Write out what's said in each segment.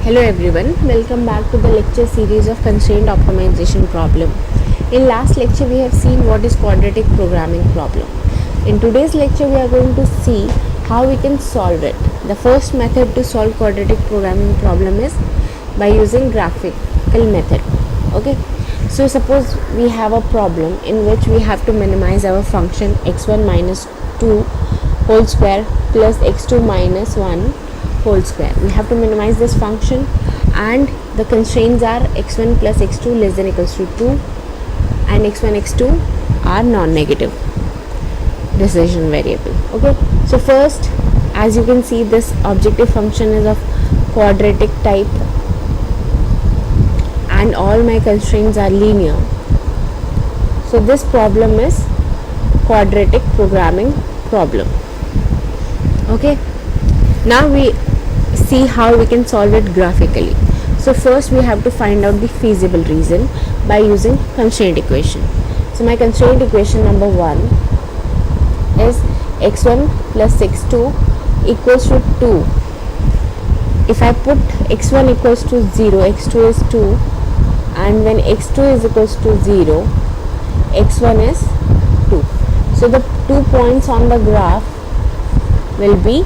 Hello everyone, welcome back to the lecture series of constraint optimization problem. In last lecture we have seen what is quadratic programming problem. In today's lecture we are going to see how we can solve it. The first method to solve quadratic programming problem is by using graphical method. Okay, so suppose we have a problem in which we have to minimize our function x1 minus 2 whole square plus x2 minus 1 whole square. We have to minimize this function and the constraints are x1 plus x2 less than equals to 2 and x1 x2 are non-negative decision variable. Okay, so first, as you can see, this objective function is of quadratic type and all my constraints are linear. So this problem is quadratic programming problem. Okay, now we see how we can solve it graphically. So first we have to find out the feasible reason by using constraint equation. So my constraint equation number 1 is x1 plus x2 equals to 2. If I put x1 equals to 0, x2 is 2, and when x2 is equals to 0, x1 is 2. So the 2 points on the graph will be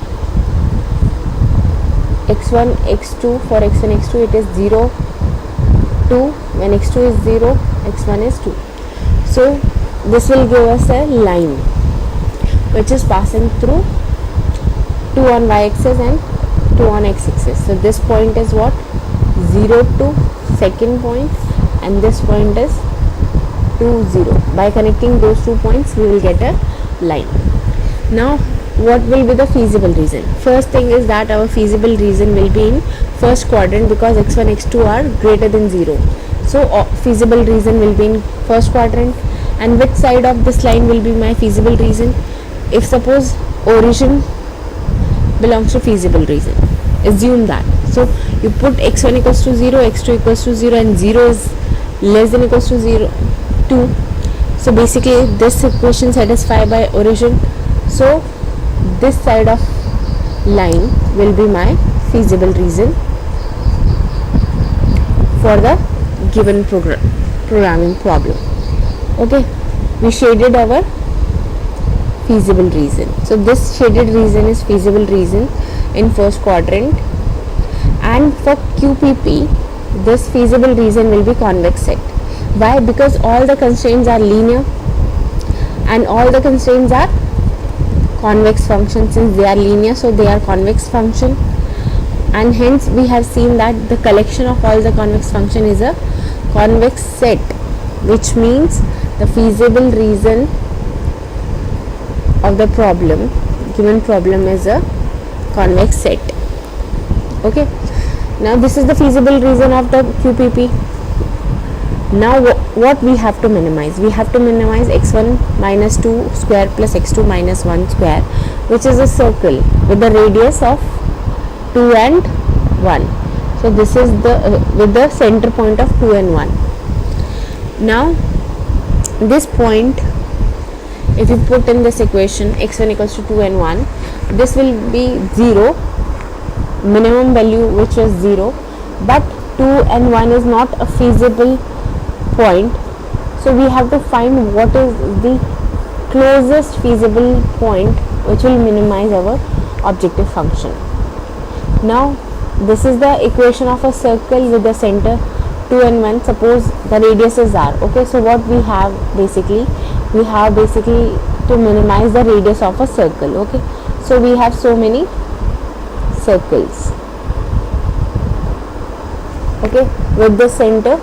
x1 x2. For x1 x2 it is 0 2. When x2 is 0, x1 is 2. So this will give us a line which is passing through 2 on y-axis and 2 on x-axis. So this point is what? 0 2, second point, and this point is 2 0. By connecting those 2 points we will get a line. Now what will be the feasible reason? First thing is that our feasible reason will be in first quadrant because x1 x2 are greater than 0. So feasible reason will be in first quadrant. And which side of this line will be my feasible reason? If suppose origin belongs to feasible reason, assume that. So you put x1 equals to 0, x2 equals to 0, and 0 is less than equals to 0 2. So basically this equation satisfied by origin. So this side of line will be my feasible reason for the given programming problem. Okay, we shaded our feasible reason. So this shaded reason is feasible reason in first quadrant, and for QPP this feasible reason will be convex set. Why? Because all the constraints are linear and all the constraints are convex function. Since they are linear, so they are convex function, and hence we have seen that the collection of all the convex function is a convex set, which means the feasible reason of the given problem is a convex set. Okay, now this is the feasible reason of the QPP. Now what we have to minimize? We have to minimize x1 minus 2 square plus x2 minus 1 square, which is a circle with the radius of 2 and 1. So this is the with the center point of 2 and 1. Now this point, if you put in this equation x1 equals to 2 and 1, this will be 0, minimum value which is 0, but 2 and 1 is not a feasible point. So we have to find what is the closest feasible point which will minimize our objective function. Now this is the equation of a circle with the center 2 and 1. Suppose the radiuses are okay. So what we have basically to minimize the radius of a circle. Okay, so we have so many circles, okay, with the center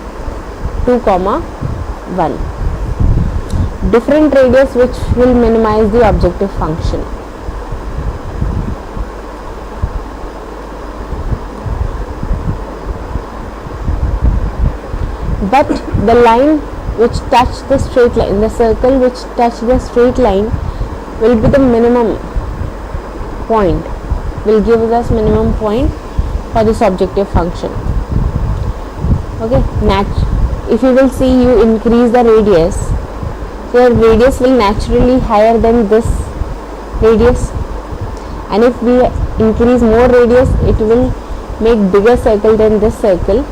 2, 1, different radius which will minimize the objective function. But the line which touch the straight line, the circle which touch the straight line will be the minimum point, will give us minimum point for this objective function. Okay, if you will see, you increase the radius, so the radius will naturally higher than this radius, and if we increase more radius, it will make bigger circle than this circle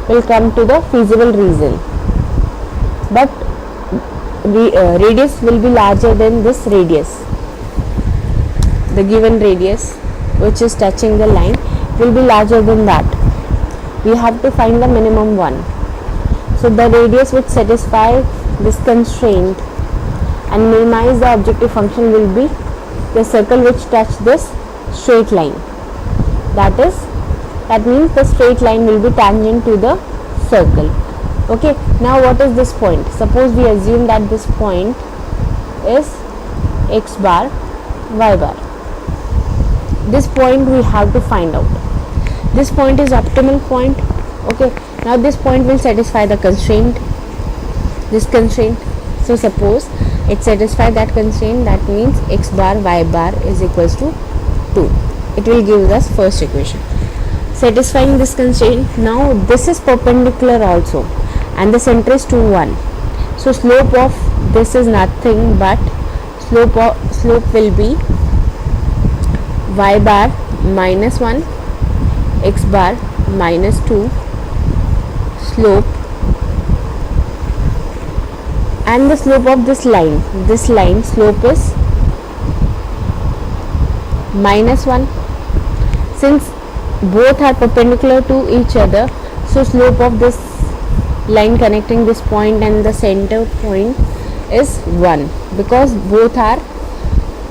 will come to the feasible region, but radius will be larger than this radius. The given radius which is touching the line will be larger than that. We have to find the minimum one. So the radius which satisfy this constraint and minimize the objective function will be the circle which touch this straight line. That means the straight line will be tangent to the circle. Okay, now what is this point? Suppose we assume that this point is x bar, y bar. This point we have to find out. This point is optimal point. Okay, now this point will satisfy the constraint, this constraint. So suppose it satisfies that constraint, that means x bar y bar is equals to 2. It will give us first equation. Satisfying this constraint, now this is perpendicular also and the center is 2, 1. So slope of this is nothing but slope will be y bar minus 1, x bar minus 2, slope, and the slope of this line slope is minus 1. Since both are perpendicular to each other, so slope of this line connecting this point and the center point is 1, because both are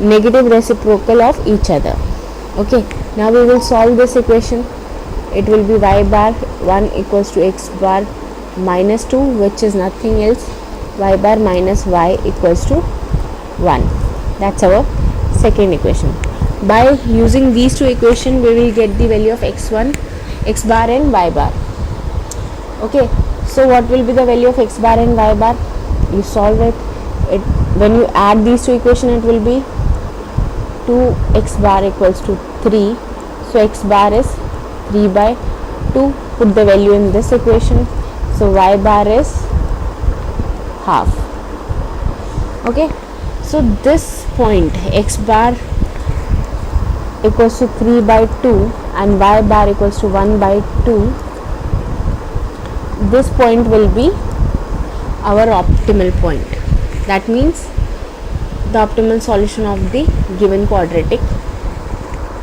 negative reciprocal of each other. Okay, now we will solve this equation. It will be y bar 1 equals to x bar minus 2, which is nothing else, y bar minus y equals to 1. That's our second equation. By using these two equations, we will get the value of x1, x bar and y bar. Okay, so what will be the value of x bar and y bar? You solve it. When you add these two equations, it will be 2x bar equals to 3. So x bar is 3 by 2. Put the value in this equation. So y bar is half. Okay, so this point x bar equals to 3 by 2 and y bar equals to 1 by 2. This point will be our optimal point. That means the optimal solution of the given quadratic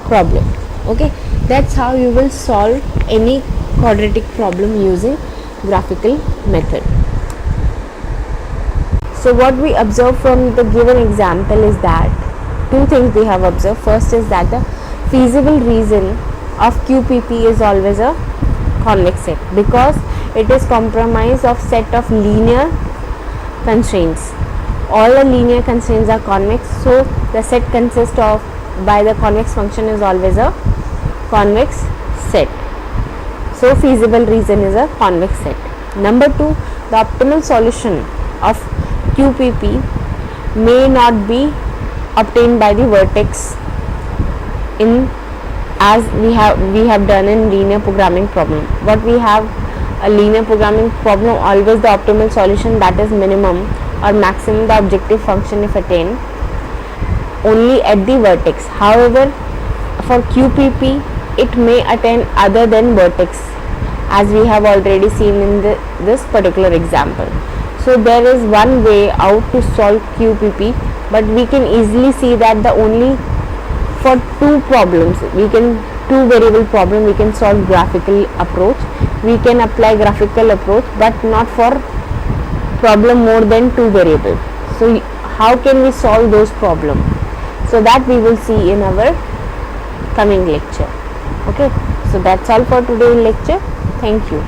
problem. Okay, that's how you will solve any quadratic problem using graphical method. So what we observe from the given example is that two things we have observed. First is that the feasible region of QPP is always a convex set, because it is comprised of set of linear constraints. All the linear constraints are convex, so the set consists of by the convex function is always a convex set. So feasible region is a convex set. Number 2, the optimal solution of QPP may not be obtained by the vertex in as we have done in linear programming problem. What we have a linear programming problem, always the optimal solution, that is minimum or maximum the objective function if attained only at the vertex. However, for QPP it may attain other than vertex, as we have already seen in this particular example. So there is one way out to solve QPP, but we can easily see that the only for two variable problem we can solve graphical approach. We can apply graphical approach, but not for problem more than 2 variables. So how can we solve those problems? So that we will see in our coming lecture. Okay, so that's all for today's lecture. Thank you.